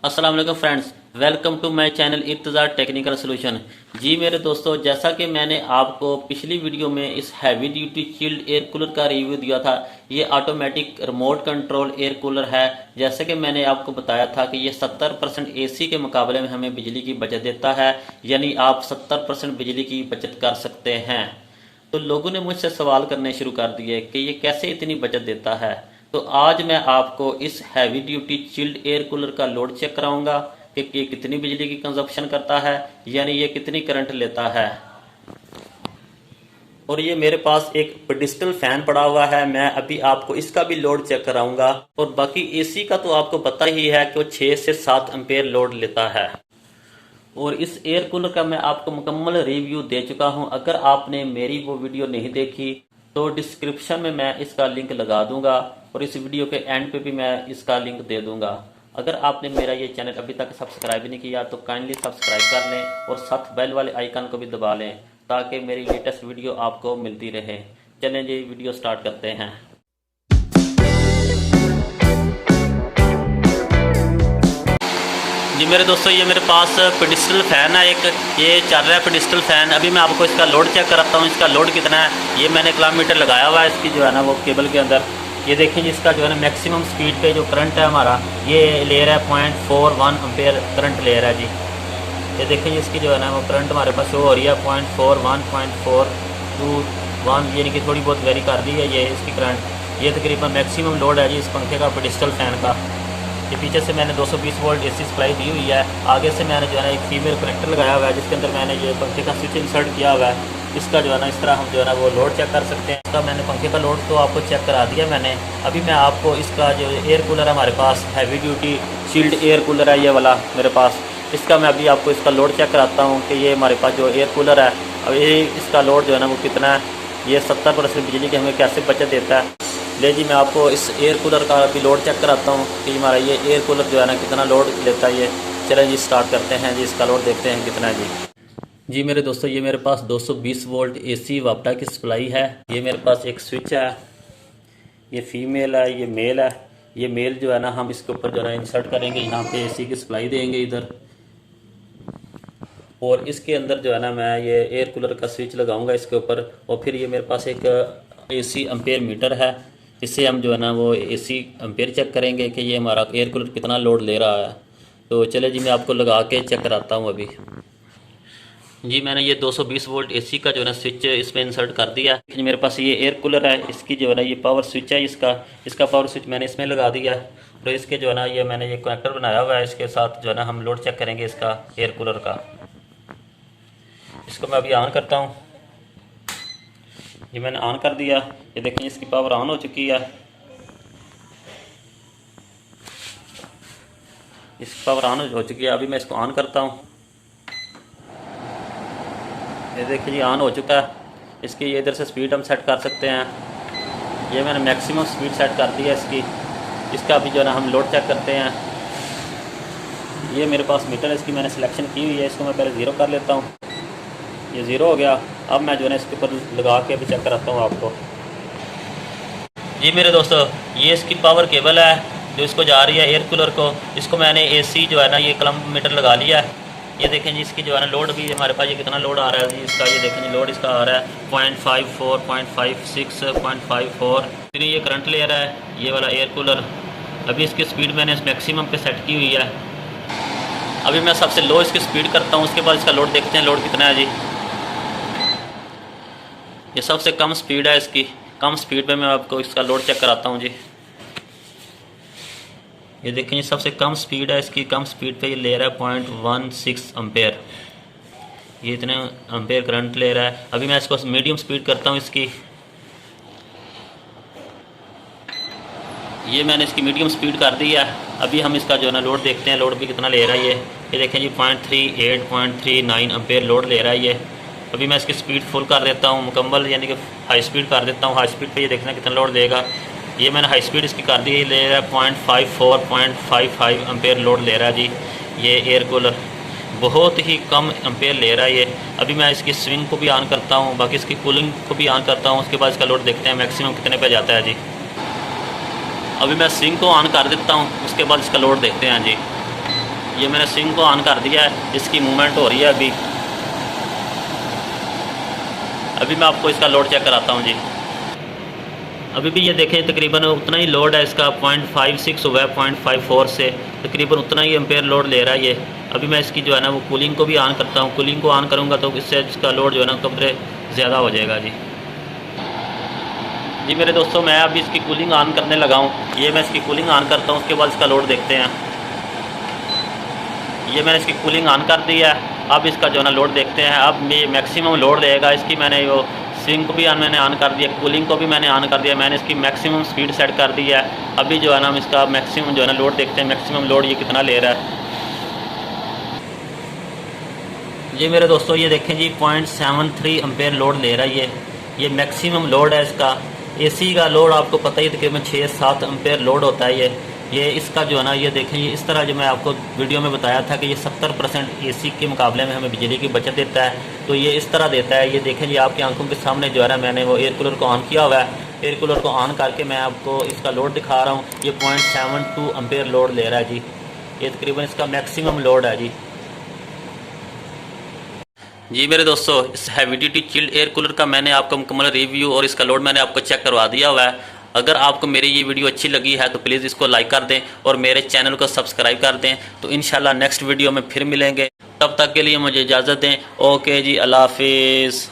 अस्सलाम वालेकुम friends, welcome to my channel Irtaza technical solution. जी मेरे दोस्तों, जैसा कि मैंने आपको पिछली वीडियो में इस heavy duty chilled air cooler का रिव्यू दिया था। ये automatic remote control air cooler है। जैसे कि मैंने आपको बताया था कि ये 70% एसी के मुकाबले में हमें बिजली की बचत देता है, यानी आप 70% बिजली की बचत कर सकते हैं। तो लोगों ने मुझसे सवाल करने शुरू कर दिए कि ये कैसे इतनी बचत देता है। तो आज मैं आपको इस heavy duty chilled air cooler का लोड चेक कराऊंगा कि ये कितनी बिजली की कंजप्शन करता है, यानी ये कितनी करंट लेता है। और ये मेरे पास एक पेडिस्टल फैन पड़ा हुआ है, मैं अभी आपको इसका भी लोड चेक कराऊंगा। और बाकी एसी का तो आपको पता ही है कि वो 6 से 7 एम्पेयर लोड लेता है। और इस एयर कूलर का मैं आपको मुकम्मल रिव्यू दे चुका हूं। अगर आपने मेरी वो वीडियो नहीं देखी तो डिस्क्रिप्शन में मैं इसका लिंक लगा दूंगा और इस वीडियो के एंड पे भी मैं इसका लिंक दे दूंगा। अगर आपने मेरा ये चैनल अभी तक सब्सक्राइब नहीं किया तो काइंडली सब्सक्राइब कर लें और साथ बेल वाले आइकन को भी दबा लें ताकि मेरी लेटेस्ट वीडियो आपको मिलती रहे। चलें जी, वीडियो स्टार्ट करते हैं। जी मेरे दोस्तों, ये मेरे पास पेडिस्टल फ़ैन है एक, ये चल रहा है पेडिस्टल फ़ैन। अभी मैं आपको इसका लोड चेक कराता हूँ। इसका लोड कितना है ये मैंने किलोमीटर लगाया हुआ है इसकी जो है ना वो केबल के अंदर। ये देखिए जी, इसका जो है ना मैक्सिमम स्पीड पे जो करंट है हमारा ये ले रहा है 0.41 एम्पेयर करंट ले रहा है जी। ये देखिए जी, इसकी जो है ना वो करंट हमारे पास शो हो रही है 0.41 0.421, यानी कि थोड़ी बहुत वेरी कर दी है ये इसकी करंट। ये तकरीबन मैक्सिमम लोड है जी इस पंखे का पेडिस्टल फ़ैन का। ये पीछे से मैंने 220 वोल्ट एसी सप्लाई दी हुई है। आगे से मैंने जो है ना एक फीमेल कनेक्टर लगाया हुआ है जिसके अंदर मैंने ये पंखे का स्विच इंसर्ट किया हुआ है। इसका जो है ना इस तरह हम जो है ना वो लोड चेक कर सकते हैं। इसका मैंने पंखे का लोड तो आपको चेक करा दिया मैंने। अभी मैं आपको इसका जो एयर कूलर है हमारे पास heavy duty shield air cooler है ये वाला मेरे पास, इसका मैं अभी आपको इसका लोड चेक कराता हूँ कि ये हमारे पास जो एयर कूलर है अब ये इसका लोड जो है ना वो कितना है। ये 70% बिजली की हमें कैसे बचत देता है। ले जी, मैं आपको इस एयर कूलर का अभी लोड चेक कराता हूँ कि हमारा ये एयर कूलर जो है ना कितना लोड लेता है ये। चलें जी, स्टार्ट करते हैं जी, इसका लोड देखते हैं कितना है जी मेरे दोस्तों, ये मेरे पास 220 वोल्ट एसी वापडा की सप्लाई है। ये मेरे पास एक स्विच है, ये फीमेल है, ये मेल है। ये मेल जो है ना हम इसके ऊपर जो है इंसर्ट करेंगे, यहाँ पे एसी की सप्लाई देंगे इधर। और इसके अंदर जो है ना मैं ये एयर कूलर का स्विच लगाऊंगा इसके ऊपर। और फिर ये मेरे पास एक एसी एम्पेयर मीटर है, इससे हम जो है ना वो एसी एम्पेयर चेक करेंगे कि ये हमारा एयर कूलर कितना लोड ले रहा है। तो चले जी, मैं आपको लगा के चेक कराता हूँ अभी। जी मैंने ये 220 वोल्ट एसी का जो है ना स्विच इसमें इंसर्ट कर दिया है। मेरे पास ये एयर कूलर है, इसकी जो है ना ये पावर स्विच है, इसका पावर स्विच मैंने इसमें लगा दिया है। तो इसके जो है ना ये मैंने ये कनेक्टर बनाया हुआ है, इसके साथ जो है ना हम लोड चेक करेंगे इसका एयर कूलर का। इसको मैं अभी ऑन करता हूँ। ये मैंने ऑन कर दिया, ये देखिए इसकी पावर ऑन हो चुकी है। इसकी पावर ऑन हो चुकी है। अभी मैं इसको ऑन करता हूँ। ये देखिए जी ऑन हो चुका है। इसकी ये इधर से स्पीड हम सेट कर सकते हैं। ये मैंने मैक्सिमम स्पीड सेट कर दी है इसकी। इसका अभी जो है ना हम लोड चेक करते हैं। ये मेरे पास मीटर इसकी मैंने सिलेक्शन की हुई है, इसको मैं पहले ज़ीरो कर लेता हूँ। ये ज़ीरो हो गया। अब मैं जो है ना इसके ऊपर लगा के अभी चेक कराता हूँ आपको। जी मेरे दोस्तों, ये इसकी पावर केबल है जो इसको जा रही है एयर कूलर को। इसको मैंने एसी जो है ना ये कलम मीटर लगा लिया है। ये देखें जी, इसकी जो है ना लोड भी हमारे पास ये कितना लोड आ रहा है जी इसका। ये देखें जी, लोड इसका आ रहा है 0.54 0.56 0.54। फिर ये करंट ले रहा है ये वाला एयर कूलर। अभी इसकी स्पीड मैंने इस मैक्सिमम पे सेट की हुई है। अभी मैं सबसे लो इसकी स्पीड करता हूँ, उसके बाद इसका लोड देखते हैं लोड कितना है जी। ये सबसे कम स्पीड है इसकी। कम स्पीड पे मैं आपको इसका लोड चेक कराता हूँ जी। ये देखें ये सबसे कम स्पीड है इसकी। कम स्पीड पे ये ले रहा है 0.16 एम्पेयर। ये इतने एम्पेयर करंट ले रहा है। अभी मैं इसको मीडियम स्पीड करता हूँ इसकी। ये मैंने इसकी मीडियम स्पीड कर दी है। अभी हम इसका जो है ना लोड देखते हैं, लोड भी कितना ले रहा है ये देखें जी 0.38 0.39 एम्पेयर लोड ले रहा है ये। अभी मैं इसकी स्पीड फुल कर देता हूँ मुकम्मल, यानी कि हाई स्पीड कर देता हूँ। हाई स्पीड पे ये देखना कितना लोड देगा। ये मैंने हाई स्पीड इसकी कर दी है, ले रहा है 0.54 0.55 एम्पेयर लोड ले रहा है जी। ये एयर कूलर बहुत ही कम एम्पेयर ले रहा है ये। अभी मैं इसकी स्विंग को भी ऑन करता हूँ, बाकी इसकी कूलिंग को भी ऑन करता हूँ। उसके बाद इसका लोड देखते हैं मैक्सिमम कितने पे जाता है जी। अभी मैं स्विंग को ऑन कर देता हूँ, उसके बाद इसका लोड देखते हैं जी। ये मैंने स्विंग को ऑन कर दिया है, इसकी मूवमेंट हो रही है अभी मैं आपको इसका लोड चेक कराता हूँ जी। अभी भी ये देखें तकरीबन उतना ही लोड है इसका, 0.56 हुआ है 0.54 से, तकरीबन उतना ही एम्पेयर लोड ले रहा है ये। अभी मैं इसकी जो है ना वो कूलिंग को भी ऑन करता हूँ, कूलिंग को ऑन करूँगा तो इससे इसका लोड जो है ना कमरे ज़्यादा हो जाएगा जी। जी मेरे दोस्तों, मैं अभी इसकी कूलिंग ऑन करने लगा हूँ। ये मैं इसकी कूलिंग ऑन करता हूँ, उसके बाद इसका लोड देखते हैं। ये मैंने इसकी कूलिंग ऑन कर दी है, अब इसका जो है ना लोड देखते हैं। अब ये मैक्सिमम लोड देगा इसकी। मैंने वो स्विंग को भी मैंने ऑन कर दिया, कूलिंग को भी मैंने ऑन कर दिया, मैंने इसकी मैक्सिमम स्पीड सेट कर दी है। अभी जो है ना हम इसका मैक्सिमम जो है ना लोड देखते हैं, मैक्सिमम लोड ये कितना ले रहा है। जी मेरे दोस्तों, ये देखें जी 0.73 एम्पेयर लोड ले रहा है ये मैक्सिमम लोड है इसका। एसी का लोड आपको पता ही तकरीबन 6-7 एम्पेयर लोड होता है ये इसका जो है ना, ये देखें ये इस तरह जो मैं आपको वीडियो में बताया था कि ये 70% एसी के मुकाबले में हमें बिजली की बचत देता है, तो ये इस तरह देता है। ये देखें जी आपकी आंखों के सामने जो है ना मैंने वो एयर कूलर को ऑन किया हुआ है। एयर कूलर को ऑन करके मैं आपको इसका लोड दिखा रहा हूँ। ये 0.72 एम्पेयर लोड ले रहा है जी, ये तकरीबन इसका मैक्सिमम लोड है जी मेरे दोस्तों, इस heavy duty chilled air cooler का मैंने आपको मुकम्मल रिव्यू और इसका लोड मैंने आपको चेक करवा दिया हुआ है। अगर आपको मेरी ये वीडियो अच्छी लगी है तो प्लीज़ इसको लाइक कर दें और मेरे चैनल को सब्सक्राइब कर दें। तो इंशाल्लाह नेक्स्ट वीडियो में फिर मिलेंगे, तब तक के लिए मुझे इजाज़त दें। ओके जी, अल्लाह हाफिज़।